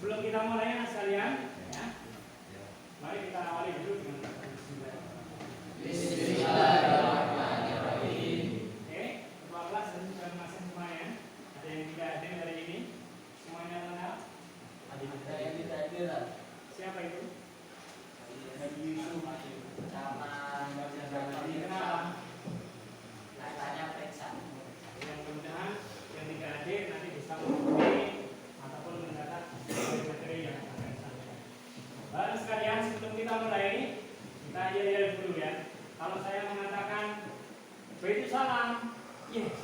Sebelum kita mulai anak sekalian, ya, mari kita awali dulu dengan Bismillahirrahmanirrahim. Oke, ketua kelas dan sudah masuk semuanya. Ada yang tidak hadir hari ini? Semuanya kenal? Ada yang tidak hadir. Siapa itu? Haji Yusuf sama Kenal. katanya periksa. Yang mudah-mudahan yang tidak hadir nanti bisa menghubungi ataupun mendapat materi yang akan disampaikan. Bapak sekalian, sebelum kita mulai, kita yel dulu ya. Kalau saya mengatakan Baitu salam, yes.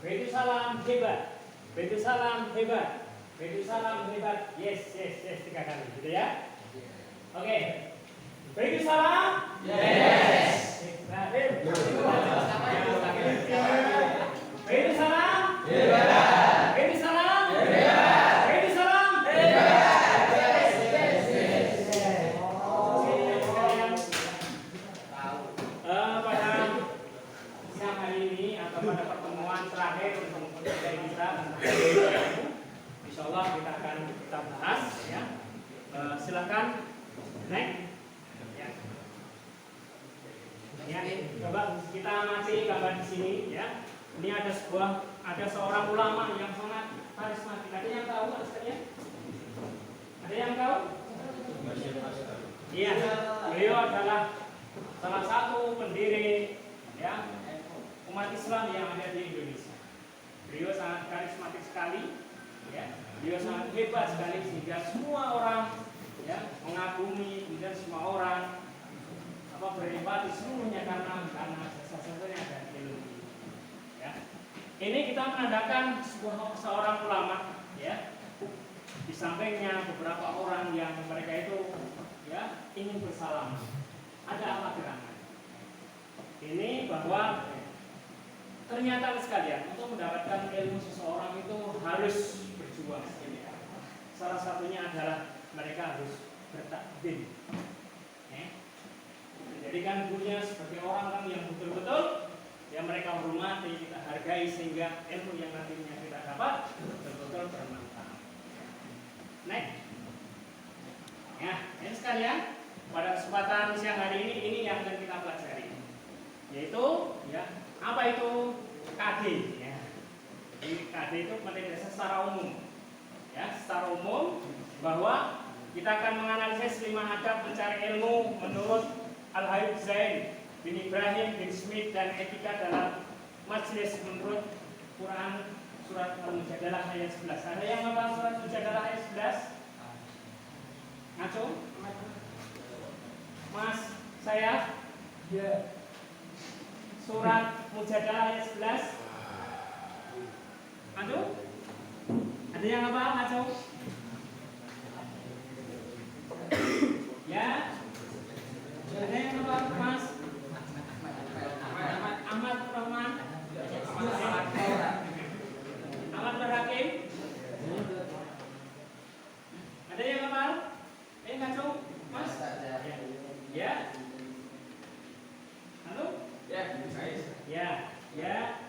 Baitu salam hebat. Baitu salam hebat. Baitu salam hebat. Yes, 3 kali, gitu ya. Oke. Baitu salam? Yes. Baitu salam? Hebat. Baitu salam? Hebat. Baitu salam? Pada siang hari ini atau pada pertemuan terakhir untuk mempelajari kita tentang insya Allah kita bahas ya. Silakan next. Ya, coba kita amati gambar di sini ya. Ini ada seorang ulama yang sangat karismatik. Ada yang tahu aslinya? Ada yang tahu? Iya, beliau adalah salah satu pendiri ya umat Islam yang ada di Indonesia. Beliau sangat karismatik sekali, ya. Beliau sangat hebat sekali sehingga semua orang ya mengagumi, kemudian semua orang berempati seluruhnya karena jasa-jasanya dari ilmu. Ya. Ini kita menandakan seorang ulama, ya. Di sampingnya beberapa orang yang mereka itu ya ingin bersalam. Ada apa gerangan? Ini bahwa ternyata sekalian untuk mendapatkan ilmu seseorang itu harus berjuang. Salah satunya adalah mereka harus bertakdim. Jadikan gurunya sebagai orang yang betul-betul yang mereka hormati, kita hargai sehingga ilmu yang nantinya kita dapat betul-betul bermanfaat. Next. Ya, ini sekalian pada kesempatan siang hari ini yang akan kita pelajari, yaitu ya apa itu KD. Ya. Jadi KD itu penelitian secara umum, ya secara umum bahwa kita akan menganalisis 5 adab mencari ilmu menurut Al-Habib Zain bin Ibrahim bin Smith dan etika dalam majelis menurut Quran surat Al-Mujadalah ayat 11. Ada yang hafal surat Al-Mujadalah ayat 11? Ngaco? Mas, saya? Ya. Surat Mujadalah ayat 11. Ngaco? Ada yang hafal? Ngaco? Ya. Ada yang hafal, Mas? Ahmad Rahman? Ahmad Berhakim? Ada yang hafal? Ngaco, Mas? Ya? Halo? Ya, ya, ya.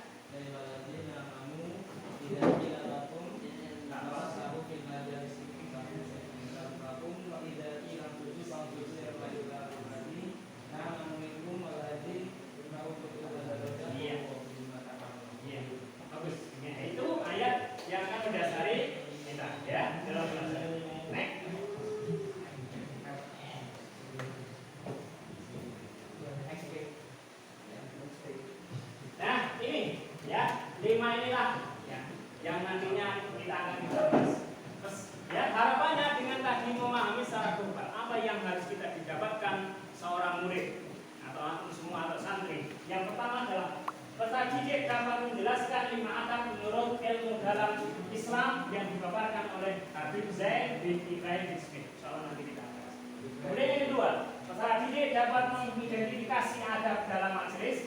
Habib Zain bin Ibrahim bin Smith. Soal nanti kita bahas. Kemudian yang kedua, peserta didik dapat mengidentifikasi adab dalam majelis,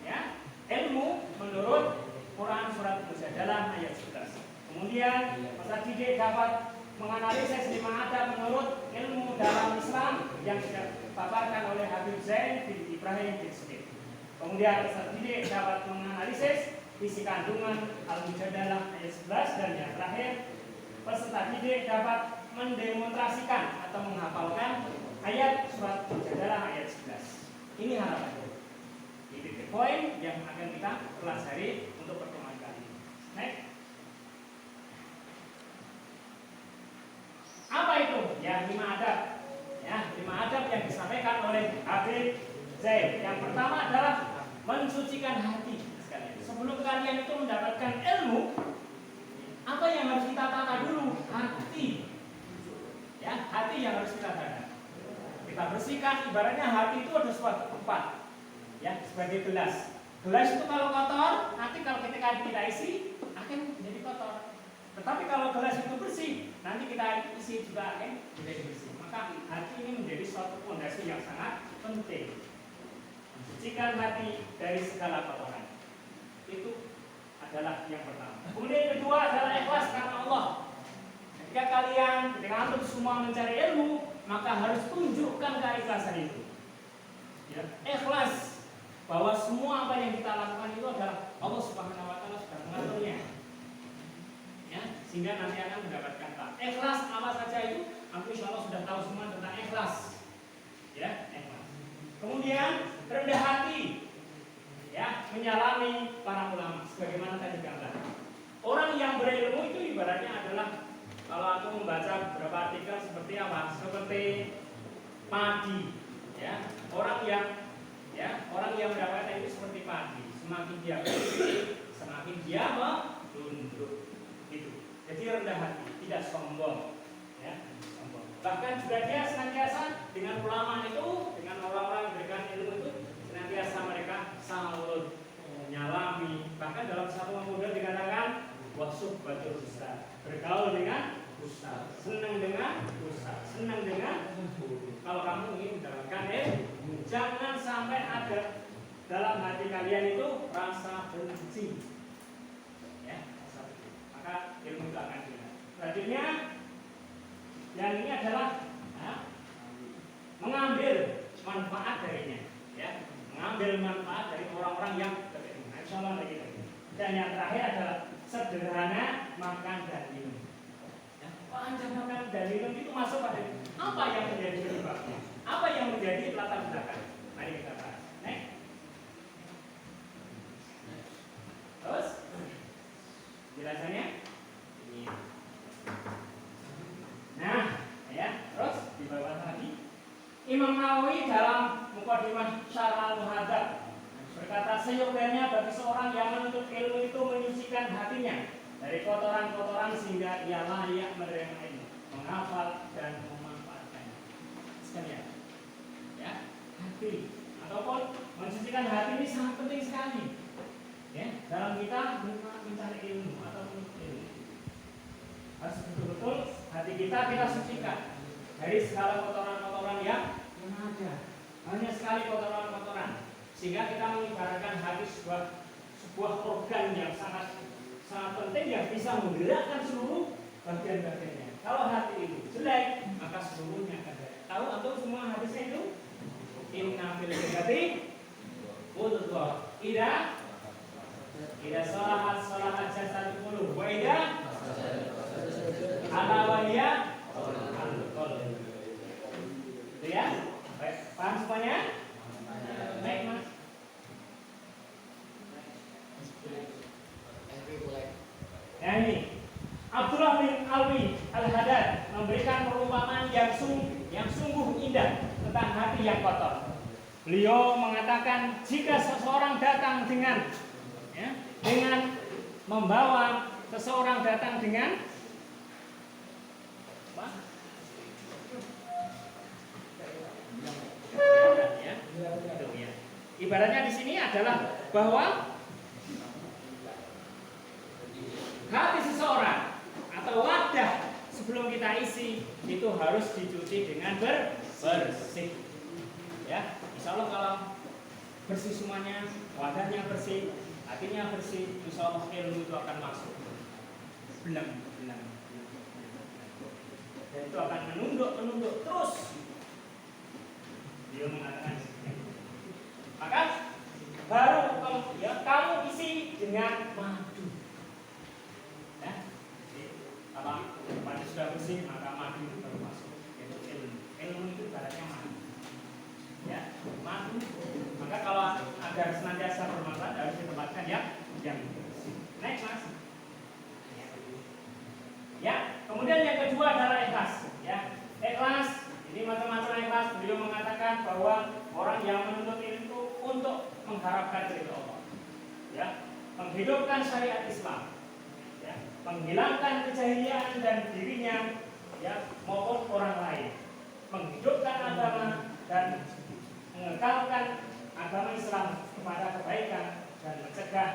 ya, ilmu menurut Quran surat Al-Mujadalah ayat 11. Kemudian peserta didik dapat menganalisis 5 adab menurut ilmu dalam Islam yang dipaparkan oleh Habib Zain bin Ibrahim bin Smith. Kemudian peserta didik dapat menganalisis isi kandungan Al-Mujadalah ayat 11 dan yang terakhir peserta didik dapat mendemonstrasikan atau menghafalkan ayat surat Mujadalah ayat 11. Ini harapannya. Ini titik poin yang akan kita pelajari untuk pertemuan kali ini. Next. Apa itu? Ya, 5 adab. Ya, 5 adab yang disampaikan oleh Habib Zaid. Yang pertama adalah mensucikan hati sekalian. Sebelum kalian itu mendapatkan ilmu, apa yang harus kita tata dulu? Hati. Ya, hati yang harus kita tata. Kita bersihkan, ibaratnya hati itu ada suatu tempat. Ya, sebagai gelas. Gelas itu kalau kotor, nanti kalau ketika kita isi akan menjadi kotor. Tetapi kalau gelas itu bersih, nanti kita isi juga akan menjadi bersih. Maka hati ini menjadi suatu fondasi yang sangat penting. Mensucikan hati dari segala kotoran. Itu adalah yang pertama. Kemudian yang kedua adalah ikhlas karena Allah. Ketika antum semua mencari ilmu, maka harus tunjukkan keikhlasan itu. Ya, ikhlas bahwa semua apa yang kita lakukan itu adalah Allah Subhanahu wa taala sudah mengaturnya. Ya, sehingga nanti akan mendapatkan pahala. Ikhlas apa saja itu, aku insyaallah sudah tahu semua tentang ikhlas. Ya, ikhlas. Kemudian rendah hati. Ya, menyalami para ulama sebagaimana tadi gambar. Orang yang berilmu itu ibaratnya adalah, kalau aku membaca beberapa artikel seperti apa? Seperti padi. Ya, orang yang mendapatkan itu seperti padi. Semakin dia bersih, semakin dia menunduk. Itu. Jadi rendah hati, tidak sombong. Ya, sombong. Bahkan juga dia senantiasa dengan ulama itu, dengan orang-orang yang memberikan ilmu itu, senantiasa mereka salut, menyalami. Bahkan dalam satu model dikatakan wasuhbatul ustaz, bergaul dengan ustaz, senang dengan ustaz, senang dengan guru. Kalau kamu ingin mendapatkan ilmu, jangan sampai ada dalam hati kalian itu rasa benci. Ya, rasa benci. Maka ilmu itu akan hilang. Selanjutnya, yang ini adalah mengambil manfaat darinya. Ya, mengambil manfaat dari orang-orang yang berilmu. Insyaallah lagi. Dan yang terakhir adalah sederhana makan dan minum. Ya, panjang makan dan minum itu masuk pada apa yang menjadi penyebabnya? Apa yang menjadi latar belakang? Mari kita bahas. Next. Terus jelasannya ini. Nah, ya, terus di bawah lagi Imam Nawawi dalam Muqaddimah Syarh Al-Muhadzab berkata, seyogyanya bagi seorang yang menuntut ilmu itu menyucikan hatinya dari kotoran-kotoran sehingga ia layak menerima ilmu, menghafal dan memanfaatkannya. Sekalian, ya, hati ataupun mensucikan hati ini sangat penting sekali. Ya, dalam kita mencari ilmu atau menuntut ilmu, harus betul-betul hati kita sucikan dari segala kotoran-kotoran yang ada. Hanya sekali kotoran-kotoran, sehingga kita mengibaratkan hati sebuah organ yang sangat penting yang bisa menggerakkan seluruh bagian-bagiannya. Kalau hati itu jelek, maka seluruhnya akan jelek. Tahu atau semua hadisnya itu? Inna fil jasadi mudghah. Ida salahat jasad kullu wa ida ala wa hiya al-qalb. Itu ya? Baik, paham semuanya? Baik, Mas. Nah ini Abdullah bin Alwi Al-Haddad memberikan perumpamaan yang sungguh indah tentang hati yang kotor. Beliau mengatakan, jika seseorang datang dengan membawa seseorang datang dengan apa? Ya. Ibaratnya di sini adalah bahwa hati seseorang atau wadah sebelum kita isi itu harus dicuci dengan bersih. Ya, insya Allah kalau bersih semuanya, wadahnya bersih, hatinya bersih, insya Allah ilmu itu akan masuk. Benar. Dan itu akan menunduk terus. Dia mengatakan, maka baru kamu isi dengan madu. Ya, apa? Madu sudah bersih, maka madu itu baru masuk. Yaitu ilmu. Ilmu itu ibaratnya madu. Ya, madu. Maka kalau agar senantiasa bermanfaat harus ditempatkan yang bersih. Next, Mas. Ya, kemudian yang kedua adalah ikhlas. Ya, ikhlas. Ini macam-macam ikhlas. Beliau mengatakan bahwa orang yang menuntut ilmu untuk mengharapkan ridho Allah. Ya, menghidupkan syariat Islam. Ya, menghilangkan kejahilian dan dirinya, ya, maupun orang lain. Menghidupkan agama dan mengekalkan agama Islam kepada kebaikan dan mencegah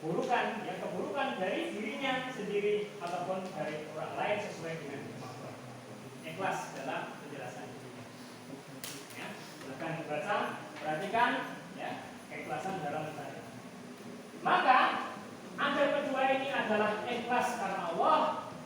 keburukan dari dirinya sendiri ataupun dari orang lain sesuai dengan kemampuan. Ikhlas dalam penjelasan ini. Ya, silakan baca, perhatikan, ya, keikhlasan dalam mencari. Maka ada kedua ini adalah ikhlas karena Allah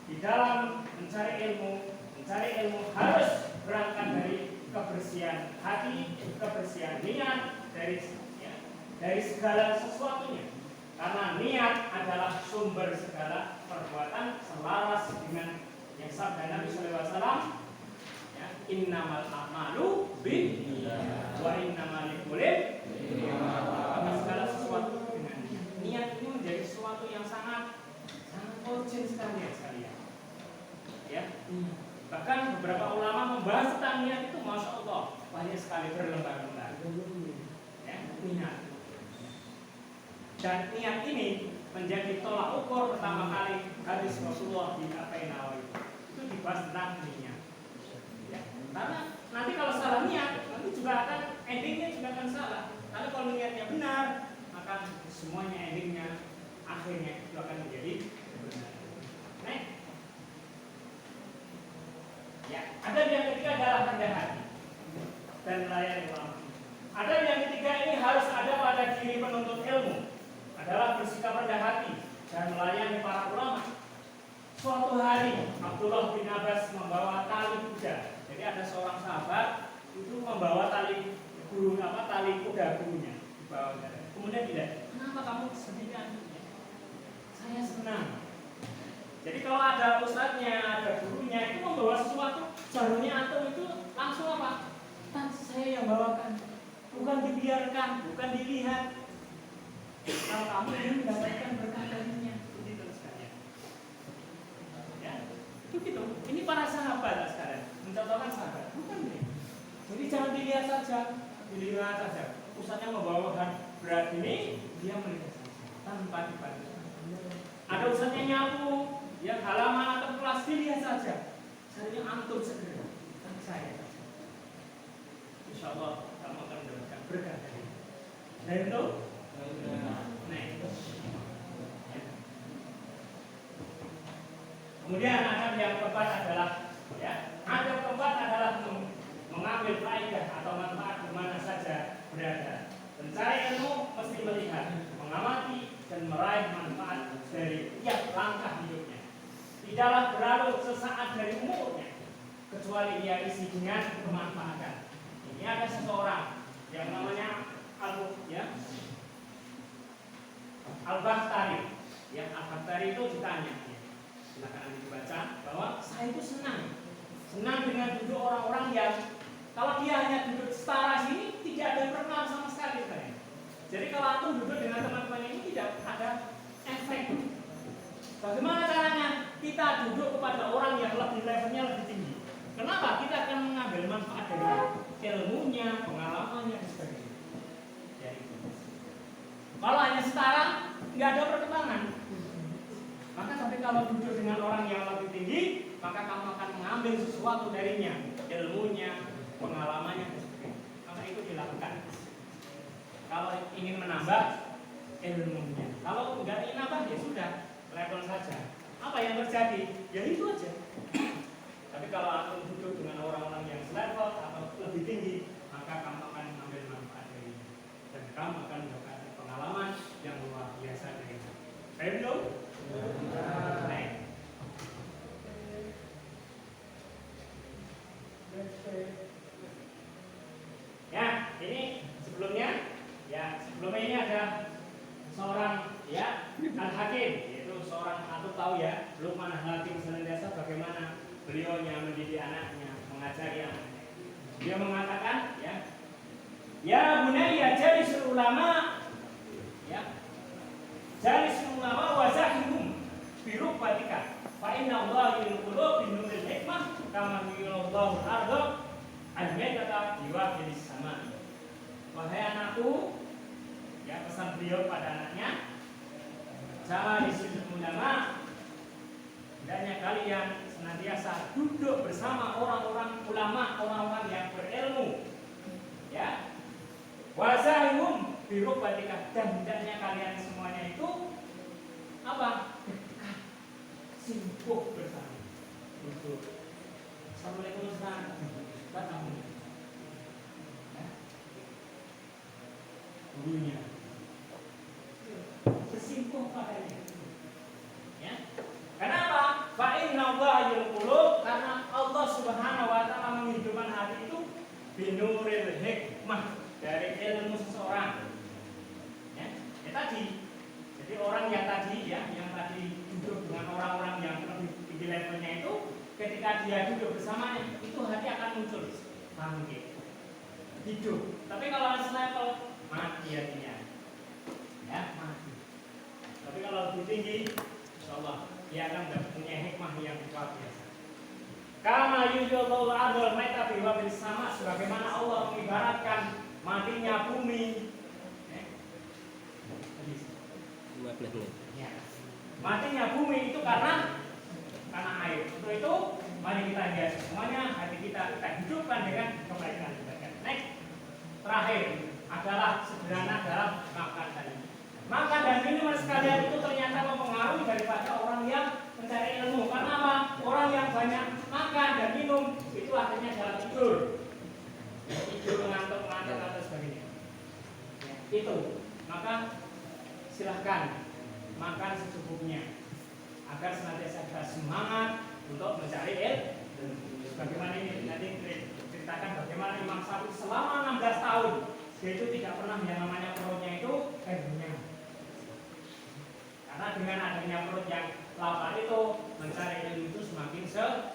di dalam mencari ilmu harus berangkat dari kebersihan hati, kebersihan niat dari segala sesuatunya. Karena niat adalah sumber segala perbuatan selaras dengan yang sabda Nabi SAW. Ya, innamal a'malu binniyat wa innamal likulli imrin. Segala sesuatu dengan niat. Niat ini menjadi sesuatu yang sangat urgent sekali. Ya. Bahkan beberapa ulama membahas tentang niat itu, masya Allah, banyak sekali berlembar-lembar. Ya, niat. Dan niat ini menjadi tolak ukur pertama kali hadis Rasulullah di Nawawi. Itu dibahas tentang niat. Ya, karena nanti kalau salah niat, nanti juga akan endingnya juga akan salah. Karena kalau niatnya benar, maka semuanya endingnya akhirnya itu akan menjadi benar. Nah, ya, ada yang ketiga adalah rendah hati dan melayani ulama. Ada yang ketiga ini harus ada pada diri penuntut ilmu, adalah bersikap rendah hati dan melayani para ulama. Suatu hari Abdullah bin Abbas membawa tali kuda. Jadi ada seorang sahabat itu membawa tali kuda gurunya dibawa. Kemudian tidak, kenapa kamu sedihkan? Saya senang. Jadi kalau ada ustadznya, ada gurunya itu membawa sesuatu, jarunya antum itu langsung apa? Kan saya yang bawakan, bukan dibiarkan, bukan dilihat. Kalau kamu ingin mendapatkan berkah darinya, begitu sekalian. Ya, itu gitu. Ini para sahabat sekarang mencontohkan sahabat, bukan ini. Jadi jangan dilihat saja. Ustadznya membawa berat ini, dia melihat saja tanpa dibantu. Ada ustadznya nyapu, ya halaman atau kelas, dilihat saja. Saya antum segera, kan saya saja. Insya Allah kamu akan mendapatkan berkah dari itu. Nah itu. Nah itu. Kemudian adab yang keempat adalah, ya, adab keempat adalah mengambil faedah atau manfaat di mana saja berada. Mencari ilmu mesti melihat, mengamati dan meraih manfaat dari tiap langkah hidupnya. Tidaklah berlalu sesaat dari umurnya kecuali dia isi dengan kemanfaatan. Ini ada seseorang yang namanya Al-Bakhtari. Yang Al-Bakhtari itu ditanya, silakan dibaca, bahwa saya itu senang dengan duduk orang-orang yang kalau dia hanya duduk setara sini tidak ada yang kenal sama sekali. Jadi kalau antum duduk dengan teman-teman ini tidak ada efek. Bagaimana caranya? Kita duduk kepada orang yang lebih levelnya lebih tinggi. Kenapa? Kita akan mengambil manfaat dari ilmunya, pengalamannya dan sebagainya. Jadi, kalau hanya setara, nggak ada perkembangan. Maka tapi kalau duduk dengan orang yang lebih tinggi, maka kamu akan mengambil sesuatu darinya, ilmunya, pengalamannya dan sebagainya. Maka itu dilakukan. Kalau ingin menambah ilmunya, kalau nggak ingin nambah ya sudah, level saja. Apa yang terjadi? Ya itu aja. Tapi kalau antum duduk dengan orang-orang yang selevel atau lebih tinggi, maka kamu akan mengambil manfaat darinya dan kamu akan mendapatkan pengalaman yang luar biasa darinya. Saya belum? Baik. Ya, ini sebelumnya ini ada seorang Al-Hakim, yaitu seorang, antum tahu ya, Luqman Al-Hakim senantiasa bagaimana beliau anaknya, mengajari anaknya. Dia mengatakan, ya bunayya jalisul ulama, jalisul ulama wazahihum birukbatika, fa inna Allah yulqulu bin nuril hikmah kama yulqulu al-ardh al-maitata biwaqil sama. Wahai anakku, pesan beliau pada anaknya, jalisul ulama, hendaknya kalian senantiasa duduk bersama orang-orang ulama, orang-orang yang berilmu. Wazahihum birukbatika, dan hendaknya kalian semuanya itu apa? Dekat, simpuk bersama. Duduk. Assalamualaikum Ustaz. Kamu. Gurunya. Bersimpuh padanya. Kenapa? Fa inna Allah yulqulu, karena Allah Subhanahu wa taala menghidupkan hati itu binuril hikmah, dari ilmu seseorang. Tadi. Jadi orang yang tadi duduk dengan orang-orang yang lebih tinggi levelnya itu, ketika dia duduk bersamanya, itu hati akan muncul bangkit, hidup. Tapi kalau selevel mati hatinya, mati. Tapi kalau lebih tinggi, insyaallah dia akan punya hikmah yang luar biasa. Kama yujallul ardhal maita bi wabil sama, sebagaimana Allah mengibaratkan matinya bumi. Matinya bumi itu karena air. Untuk itu mari kita lihat semuanya, hati kita hidupkan dengan kebaikan. Next, terakhir adalah sederhana dalam makan dan minum. Makan dan minum sekalian itu ternyata mempengaruhi daripada orang yang mencari ilmu. Karena apa? Orang yang banyak makan dan minum itu akhirnya dalam tidur, mengantuk atau sebagainya. Itu, maka silahkan makan secukupnya agar senantiasa kita semangat untuk mencari ilmu. Bagaimana ini nanti ceritakan bagaimana Imam Syafi'i selama 16 tahun dia itu tidak pernah yang namanya perutnya itu kenyang. Karena dengan adanya perut yang lapar itu, mencari ilmu itu semakin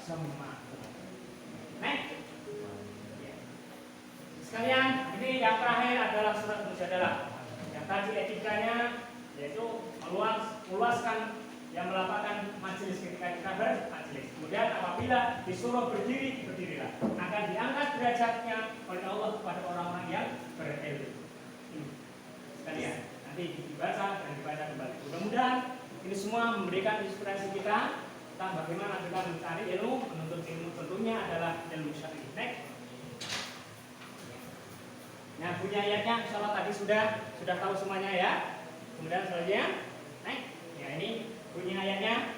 semangat. Sekalian, ini yang terakhir adalah surat Mujadalah. Yang tadi etikanya yaitu meluaskan yang melakukan majelis ketika kita bermajelis. Kemudian apabila disuruh berdiri, berdirilah. Akan diangkat derajatnya oleh Allah kepada orang-orang yang berilmu. Sekalian, nanti dibaca dan dibaca kembali. Mudah-mudahan ini semua memberikan inspirasi kita tentang bagaimana kita mencari ilmu, menuntut ilmu, tentunya adalah ilmu syar'i. Next. Nah, punya ayatnya insyaallah tadi sudah tahu semuanya ya. Kemudian selanjutnya, ini bunyi ayatnya.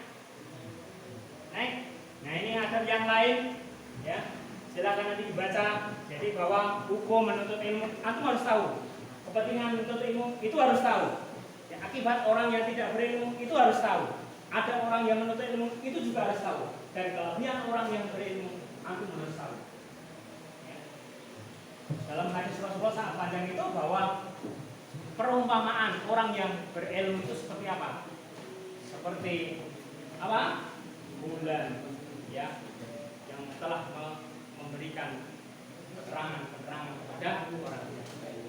Nah, ini ada yang lain ya. Silakan nanti dibaca. Jadi bahwa hukum menuntut ilmu, antum harus tahu. Kepentingan menuntut ilmu itu harus tahu. Ya, akibat orang yang tidak berilmu itu harus tahu. Ada orang yang menuntut ilmu itu juga harus tahu. Dan kelebihan orang yang berilmu antum harus tahu. Dalam hadis Rasulullah sangat panjang itu bahwa perumpamaan orang yang berilmu itu seperti apa? Seperti apa? Bulan ya, yang telah memberikan keterangan kepada orang.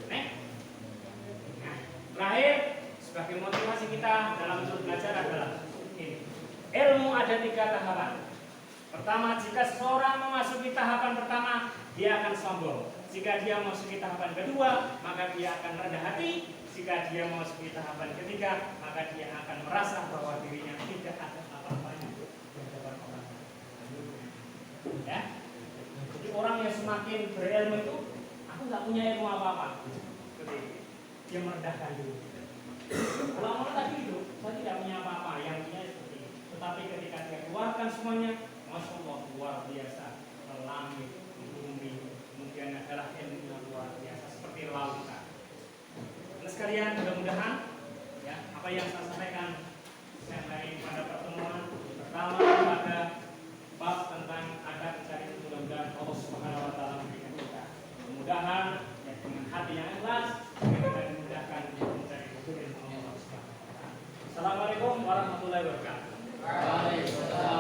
Nah, terakhir sebagai motivasi kita dalam belajar adalah ini. Ilmu ada 3 tahapan. Pertama, jika seseorang memasuki tahapan pertama, dia akan sombong. Jika dia memasuki tahapan kedua, maka dia akan rendah hati. Jika dia memasuki tahapan ketiga, maka dia akan merasa bahwa dirinya tidak ada apa-apanya di hadapan orang. Ya, jadi orang yang semakin berilmu itu, aku nggak punya ilmu apa-apa. Seperti dia merendahkan diri. Kalau orang tadi itu, saya tidak punya apa-apa, yang punya seperti itu. Tetapi ketika dia keluarkan semuanya, Masya Allah, luar biasa, langit, bumi, kemudian adalah ilmu yang luar biasa seperti lautan. Nah, sekalian, mudah-mudahan ya apa yang saya sampaikan saya pada pertemuan pertama pada bab tentang adab mencari ilmu, mudah-mudahan Allah Subhanahu wa taala memberikan kita kemudahan ya, dengan hati yang ikhlas kita dimudahkan mencari ilmu Allah Subhanahu wa taala. Assalamualaikum warahmatullahi wabarakatuh. Waalaikumsalam.